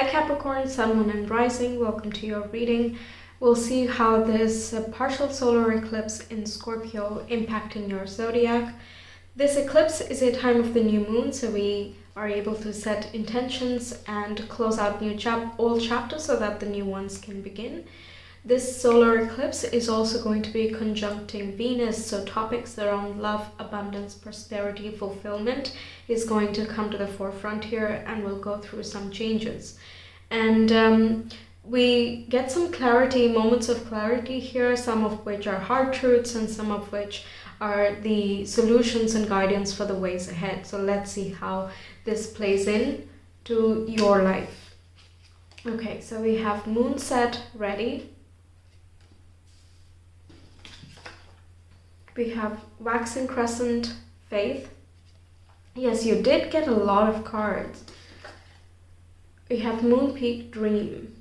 Hi Capricorn, Sun, Moon and Rising, welcome to your reading. We'll see how this partial solar eclipse in Scorpio impacting your zodiac. This eclipse is a time of the new moon, so we are able to set intentions and close out old chapters so that the new ones can begin. This solar eclipse is also going to be conjuncting Venus, so topics around love, abundance, prosperity, fulfillment is going to come to the forefront here, and we'll go through some changes. And we get some clarity, moments of clarity here, some of which are hard truths and some of which are the solutions and guidance for the ways ahead. So let's see how this plays in to your life. Okay, so we have moon set ready. We have waxing crescent, faith. Yes, you did get a lot of cards. We have moon peak, dream.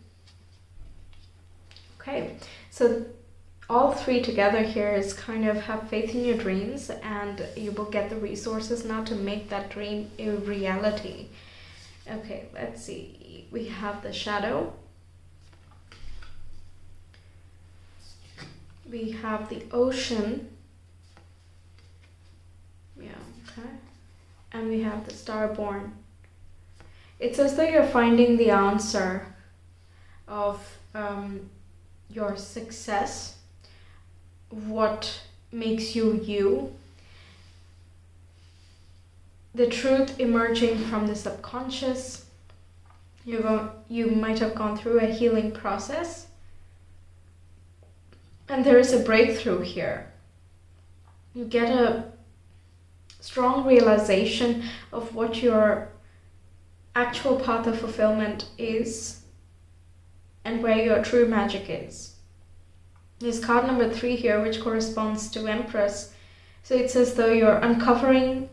Okay, so all three together here is kind of have faith in your dreams, and you will get the resources now to make that dream a reality. Okay, let's see. We have the shadow. We have the ocean. Yeah, okay. And we have the starborn. It's as though you're finding the answer of your success, what makes you you, the truth emerging from the subconscious. You might have gone through a healing process, and there is a breakthrough here. You get a strong realization of what your actual path of fulfillment is and where your true magic is. There's card number 3 here, which corresponds to Empress. So it's as though you're uncovering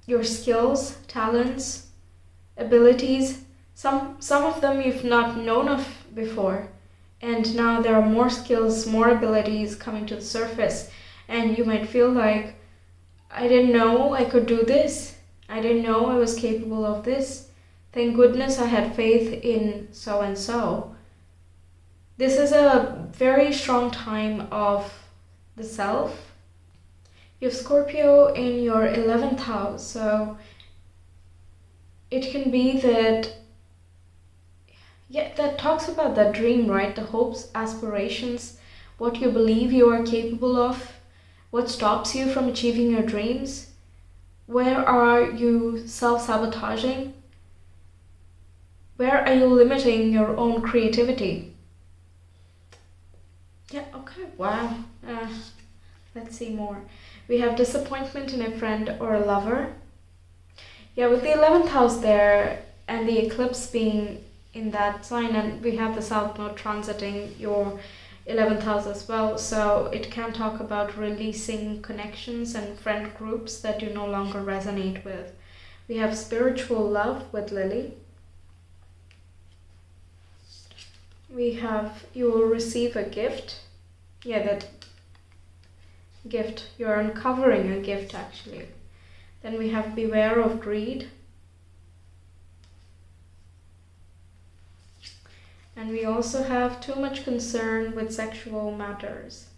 your skills, talents, abilities. Some of them you've not known of before, and now there are more skills, more abilities coming to the surface. And you might feel like, I didn't know I could do this. I didn't know I was capable of this. Thank goodness I had faith in so and so. This is a very strong time of the self. You have Scorpio in your 11th house, so it can be that, yeah, that talks about that dream, right? The hopes, aspirations, what you believe you are capable of. What stops you from achieving your dreams? Where are you self-sabotaging? Where are you limiting your own creativity? Yeah, okay, wow. Let's see more. We have disappointment in a friend or a lover. Yeah, with the 11th house there and the eclipse being in that sign, and we have the South Node transiting your 11th house as well, so it can talk about releasing connections and friend groups that you no longer resonate with. We have spiritual love with Lily. We have you will receive a gift. Yeah, that gift, you're uncovering a gift actually. Then we have beware of greed. And we also have too much concern with sexual matters.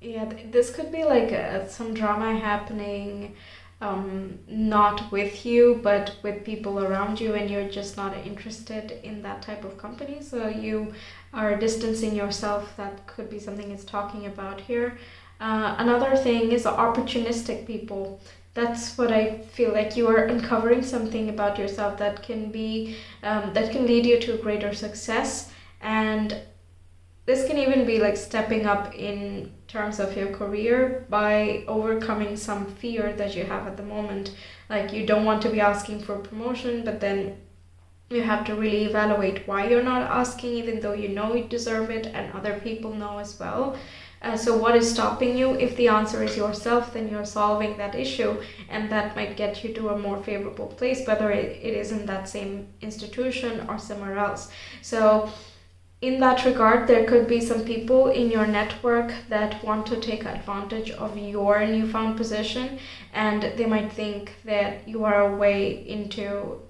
Yeah, this could be like some drama happening, not with you, but with people around you, and you're just not interested in that type of company. So you are distancing yourself. That could be something it's talking about here. Another thing is opportunistic people. That's what I feel like. You are uncovering something about yourself that can be that can lead you to greater success, and this can even be like stepping up in terms of your career by overcoming some fear that you have at the moment. Like you don't want to be asking for promotion, but then you have to really evaluate why you're not asking, even though you know you deserve it and other people know as well. So what is stopping you? If the answer is yourself, then you're solving that issue, and that might get you to a more favorable place, whether it is in that same institution or somewhere else. So in that regard, there could be some people in your network that want to take advantage of your newfound position, and they might think that you are a way into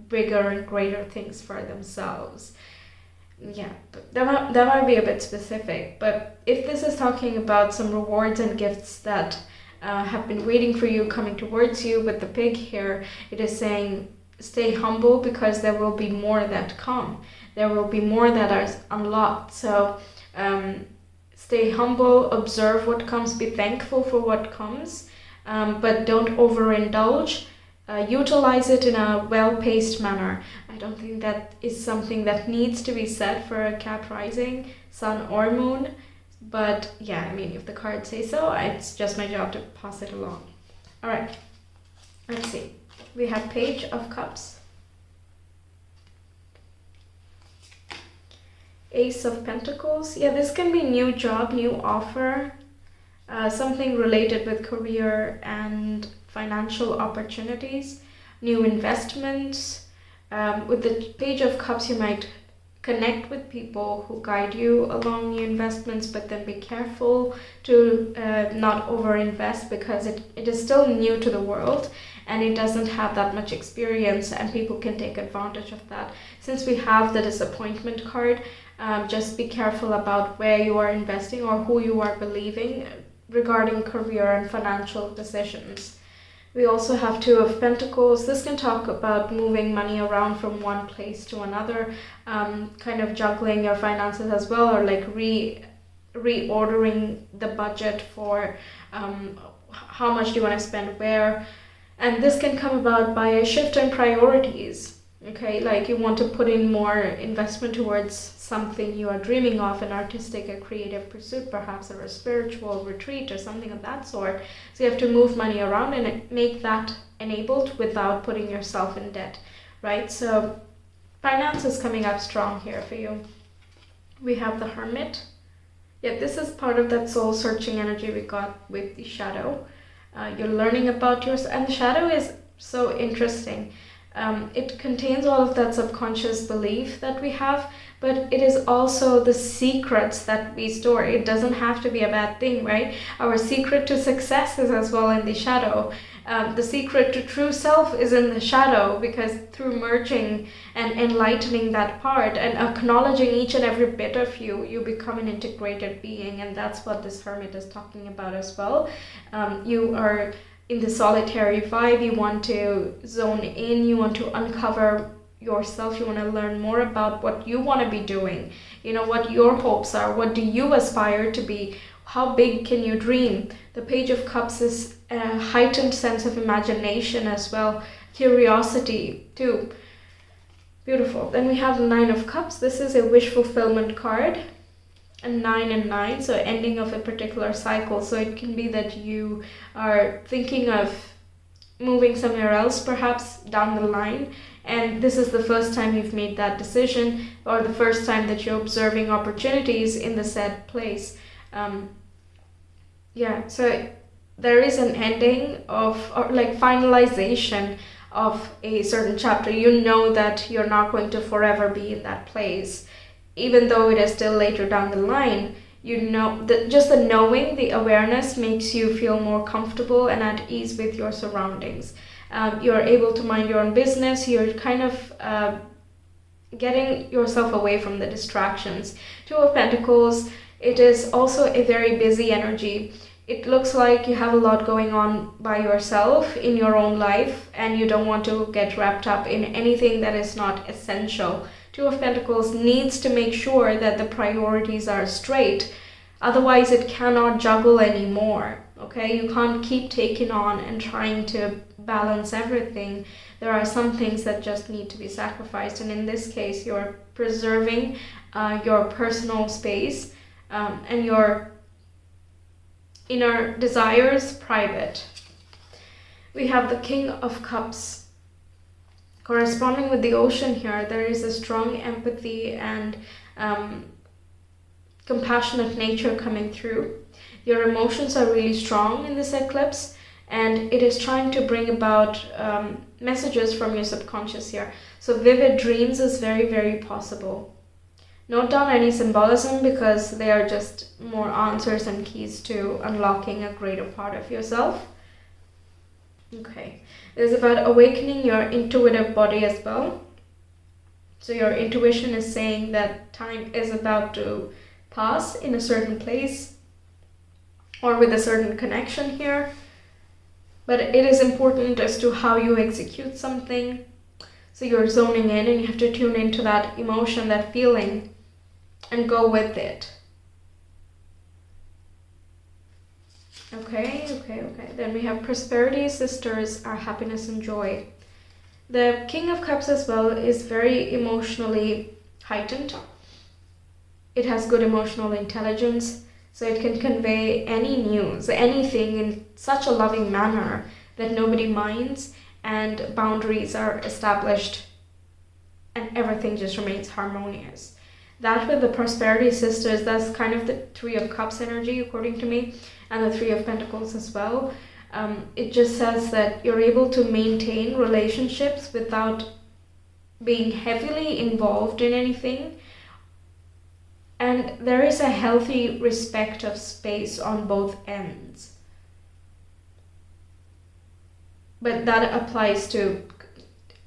bigger and greater things for themselves. Yeah, but that might be a bit specific, but if this is talking about some rewards and gifts that have been waiting for you, coming towards you with the pig here, it is saying stay humble, because there will be more that come. There will be more that are unlocked. So stay humble, observe what comes, be thankful for what comes, but don't overindulge. Utilize it in a well-paced manner. I don't think that is something that needs to be said for a Cap rising, sun or moon. But yeah, I mean, if the cards say so, it's just my job to pass it along. All right, let's see. We have Page of Cups, Ace of Pentacles. Yeah, this can be new job, new offer, something related with career and financial opportunities, new investments. With the Page of Cups, you might connect with people who guide you along new investments, but then be careful to not overinvest, because it is still new to the world and it doesn't have that much experience, and people can take advantage of that. Since we have the Disappointment card, just be careful about where you are investing or who you are believing regarding career and financial decisions. We also have Two of Pentacles. This can talk about moving money around from one place to another, kind of juggling your finances as well, or like reordering the budget for how much do you want to spend where. And this can come about by a shift in priorities. Okay, like you want to put in more investment towards something you are dreaming of, an artistic, a creative pursuit perhaps, or a spiritual retreat or something of that sort. So you have to move money around and make that enabled without putting yourself in debt, right? So finance is coming up strong here for you. We have the Hermit. Yeah, this is part of that soul searching energy we got with the Shadow. You're learning about yourself, and the Shadow is so interesting. It contains all of that subconscious belief that we have, but it is also the secrets that we store. It doesn't have to be a bad thing, right? Our secret to success is as well in the Shadow. The secret to true self is in the Shadow, because through merging and enlightening that part and acknowledging each and every bit of you, you become an integrated being, and that's what this Hermit is talking about as well. You are in the solitary vibe, you want to zone in, you want to uncover yourself, you want to learn more about what you want to be doing, you know, what your hopes are, what do you aspire to be, how big can you dream. The Page of Cups is a heightened sense of imagination as well, curiosity too. Beautiful. Then we have the Nine of Cups. This is a wish fulfillment card. A 9 and 9, so ending of a particular cycle. So it can be that you are thinking of moving somewhere else perhaps down the line, and this is the first time you've made that decision, or the first time that you're observing opportunities in the said place. Yeah, so there is an ending of, or like finalization of a certain chapter. You know that you're not going to forever be in that place. Even though it is still later down the line, you know that just the knowing, the awareness makes you feel more comfortable and at ease with your surroundings. You're able to mind your own business. You're kind of getting yourself away from the distractions. Two of Pentacles, it is also a very busy energy. It looks like you have a lot going on by yourself in your own life, and you don't want to get wrapped up in anything that is not essential. Two of Pentacles needs to make sure that the priorities are straight. Otherwise, it cannot juggle anymore. Okay, you can't keep taking on and trying to balance everything. There are some things that just need to be sacrificed, and in this case, you're preserving your personal space and your inner desires private. We have the King of Cups. Corresponding with the Ocean here, there is a strong empathy and compassionate nature coming through. Your emotions are really strong in this eclipse, and it is trying to bring about messages from your subconscious here. So vivid dreams is very, very possible. Note down any symbolism because they are just more answers and keys to unlocking a greater part of yourself. Okay, it's about awakening your intuitive body as well. So your intuition is saying that time is about to pass in a certain place or with a certain connection here. But it is important as to how you execute something. So you're zoning in and you have to tune into that emotion, that feeling, and go with it. Okay. Then we have prosperity, sisters, our happiness and joy. The King of Cups as well is very emotionally heightened. It has good emotional intelligence, so it can convey any news, anything in such a loving manner that nobody minds and boundaries are established and everything just remains harmonious. That with the prosperity sisters, that's kind of the Three of Cups energy according to me, and the Three of Pentacles as well. It just says that you're able to maintain relationships without being heavily involved in anything. And there is a healthy respect of space on both ends. But that applies to,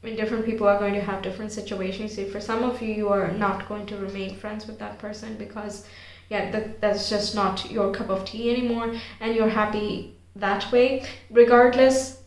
different people are going to have different situations. So for some of you, you are not going to remain friends with that person because, that's just not your cup of tea anymore, and you're happy that way. Regardless,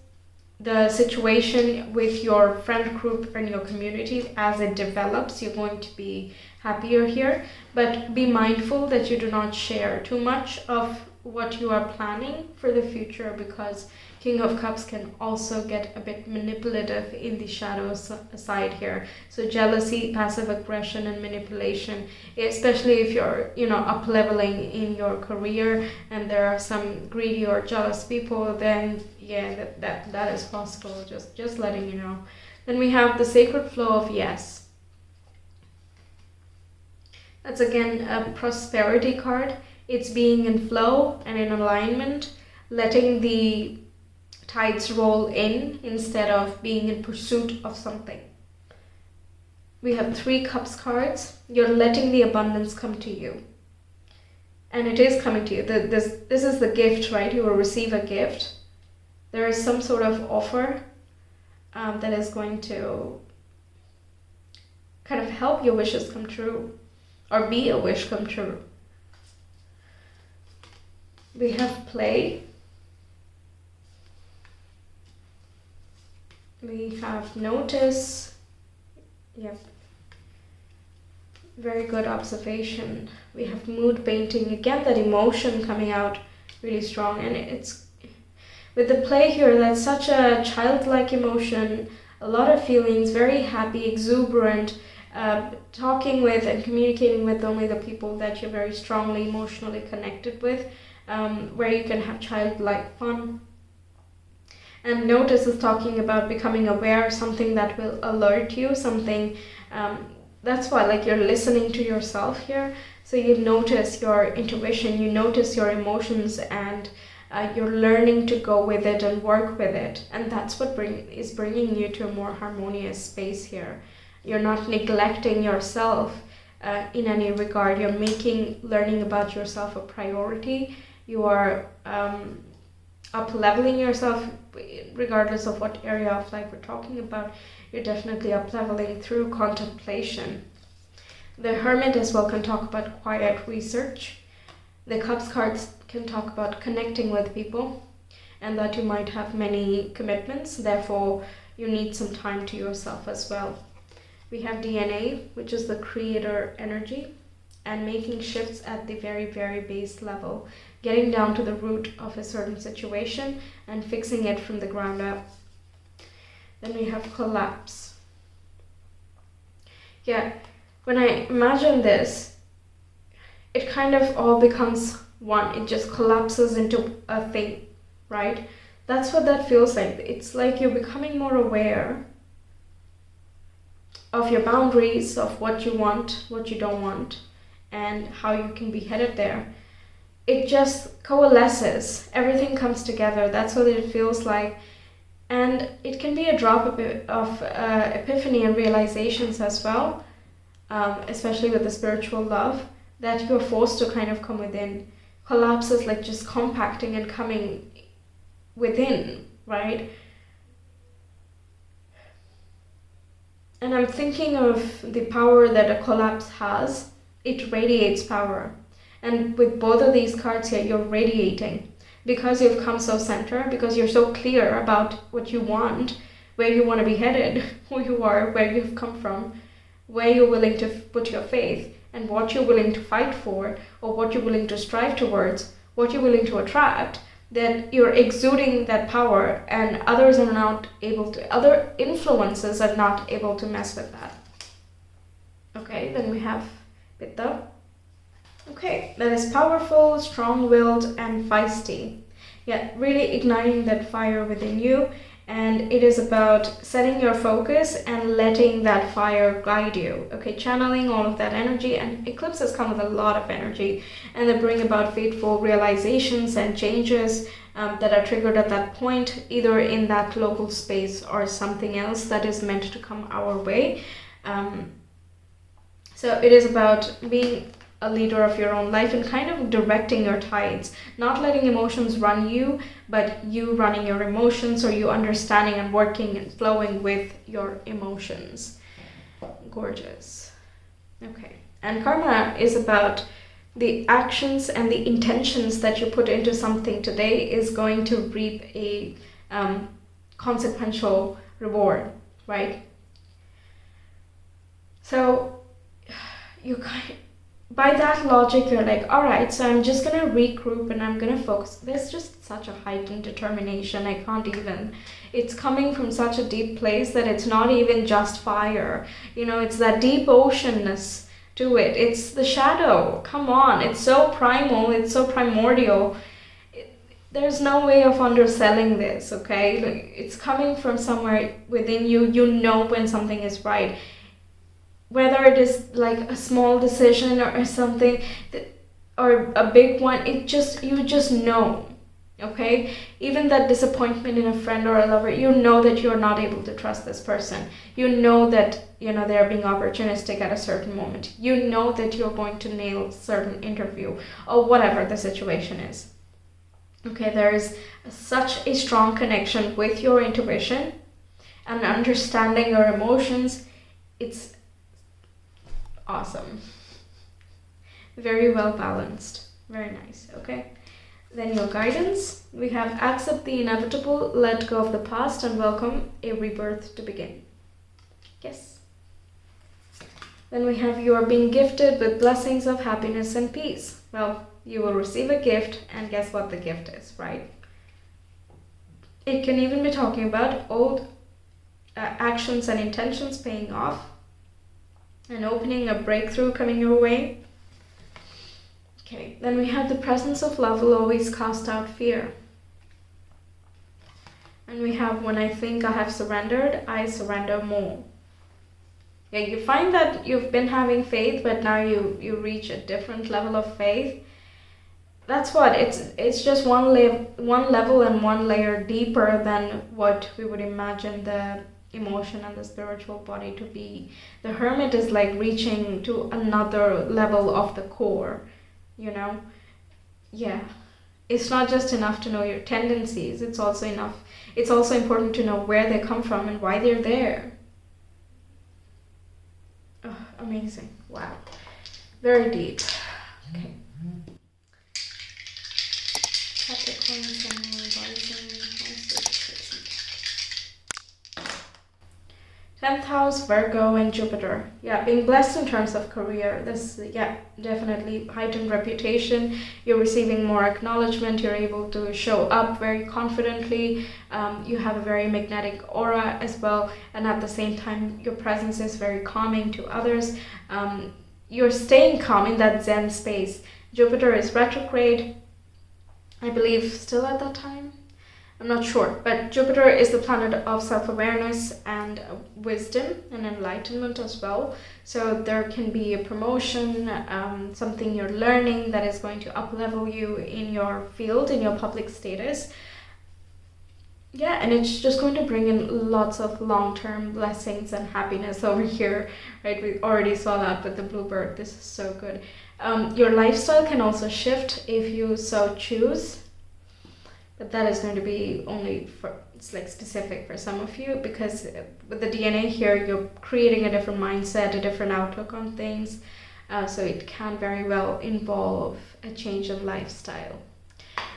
the situation with your friend group and your community, as it develops, you're going to be happier here. But be mindful that you do not share too much of what you are planning for the future, because King of Cups can also get a bit manipulative in the shadow side here. So jealousy, passive aggression, and manipulation, especially if you're, up leveling in your career and there are some greedy or jealous people, then that is possible. Just letting you know. Then we have the sacred flow of yes. That's again a prosperity card. It's being in flow and in alignment, letting the tides roll in instead of being in pursuit of something. We have 3 Cups cards. You're letting the abundance come to you. And it is coming to you. This is the gift, right? You will receive a gift. There is some sort of offer that is going to kind of help your wishes come true, or be a wish come true. We have play. We have notice. Yep. Very good observation. We have mood painting. Again, that emotion coming out really strong. And it's with the play here, that's such a childlike emotion, a lot of feelings, very happy, exuberant, talking with and communicating with only the people that you're very strongly emotionally connected with, where you can have childlike fun. And notice is talking about becoming aware, something that will alert you, something, that's why you're listening to yourself here. So you notice your intuition, you notice your emotions, and you're learning to go with it and work with it. And that's what is bringing you to a more harmonious space here. You're not neglecting yourself in any regard. You're making learning about yourself a priority. You are up-leveling yourself, regardless of what area of life we're talking about. You're definitely up-leveling through contemplation. The Hermit as well can talk about quiet research. The Cups cards can talk about connecting with people, and that you might have many commitments, therefore you need some time to yourself as well. We have DNA, which is the creator energy, and making shifts at the very, very base level, getting down to the root of a certain situation and fixing it from the ground up. Then we have collapse. When I imagine this, it kind of all becomes one. It just collapses into a thing, right? That's what that feels like. It's like you're becoming more aware of your boundaries, of what you want, what you don't want, and how you can be headed there. It just coalesces. Everything comes together. That's what it feels like. And it can be a drop of epiphany and realizations as well. especially with the spiritual love, that you're forced to kind of come within. Collapse is like just compacting and coming within, right? And I'm thinking of the power that a collapse has. It radiates power. And with both of these cards here, you're radiating. Because you've come so center, because you're so clear about what you want, where you want to be headed, who you are, where you've come from, where you're willing to put your faith, and what you're willing to fight for, or what you're willing to strive towards, what you're willing to attract, that you're exuding that power, and others are not able to, other influences are not able to mess with that. Okay, then we have Pitta. Okay, that is powerful, strong-willed, and feisty. Yeah, really igniting that fire within you. And it is about setting your focus and letting that fire guide you. Okay, channeling all of that energy. And eclipses come with a lot of energy. And they bring about fateful realizations and changes that are triggered at that point, either in that local space or something else that is meant to come our way. So it is about being a leader of your own life and kind of directing your tides, not letting emotions run you, but you running your emotions, or you understanding and working and flowing with your emotions. Gorgeous. Okay. And karma is about the actions and the intentions that you put into something today is going to reap a consequential reward, right? So you by that logic, you're like, all right, so I'm just going to regroup and I'm going to focus. There's just such a heightened determination. I can't even. It's coming from such a deep place that it's not even just fire. You know, it's that deep oceanness to it. It's the shadow. Come on. It's so primal. It's so primordial. There's no way of underselling this, okay? Like, it's coming from somewhere within you. You know when something is right. Whether it is like a small decision or something, or a big one, you just know, okay? Even that disappointment in a friend or a lover, you know that you're not able to trust this person. You know that, they're being opportunistic at a certain moment. You know that you're going to nail a certain interview or whatever the situation is. Okay, there is such a strong connection with your intuition and understanding your emotions. It's awesome. Very well balanced. Very nice. Okay. Then your guidance. We have accept the inevitable, let go of the past, and welcome a rebirth to begin. Yes. Then we have you are being gifted with blessings of happiness and peace. Well, you will receive a gift, and guess what the gift is, right? It can even be talking about old actions and intentions paying off. An opening, a breakthrough coming your way. Okay, then we have the presence of love will always cast out fear. And we have when I think I have surrendered, I surrender more. Yeah, you find that you've been having faith, but now you reach a different level of faith. That's what, it's just one level and one layer deeper than what we would imagine the emotion and the spiritual body to be. The hermit is like reaching to another level of the core, Yeah. It's not just enough to know your tendencies, it's also important to know where they come from and why they're there. Oh, amazing. Wow. Very deep. Okay. Capricorn, Sun, Rising, 10th house, Virgo, and Jupiter. Yeah, being blessed in terms of career. This, definitely heightened reputation. You're receiving more acknowledgement. You're able to show up very confidently. You have a very magnetic aura as well. And at the same time, your presence is very calming to others. You're staying calm in that Zen space. Jupiter is retrograde, I believe, still at that time. I'm not sure, but Jupiter is the planet of self-awareness and wisdom and enlightenment as well. So there can be a promotion, something you're learning that is going to up-level you in your field, in your public status. Yeah, and it's just going to bring in lots of long-term blessings and happiness over here, right? We already saw that with the bluebird. This is so good. Your lifestyle can also shift if you so choose, but that is going to be only for, it's like specific for some of you, because with the DNA here, you're creating a different mindset, a different outlook on things. So it can very well involve a change of lifestyle.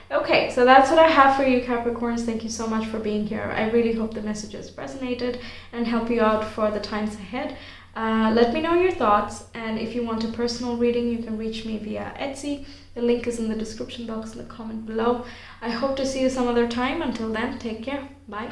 Okay, so that's what I have for you, Capricorns. Thank you so much for being here. I really hope the messages resonated and help you out for the times ahead. Let me know your thoughts, and if you want a personal reading, you can reach me via Etsy. The link is in the description box in the comment below. I hope to see you some other time. Until then, take care. Bye.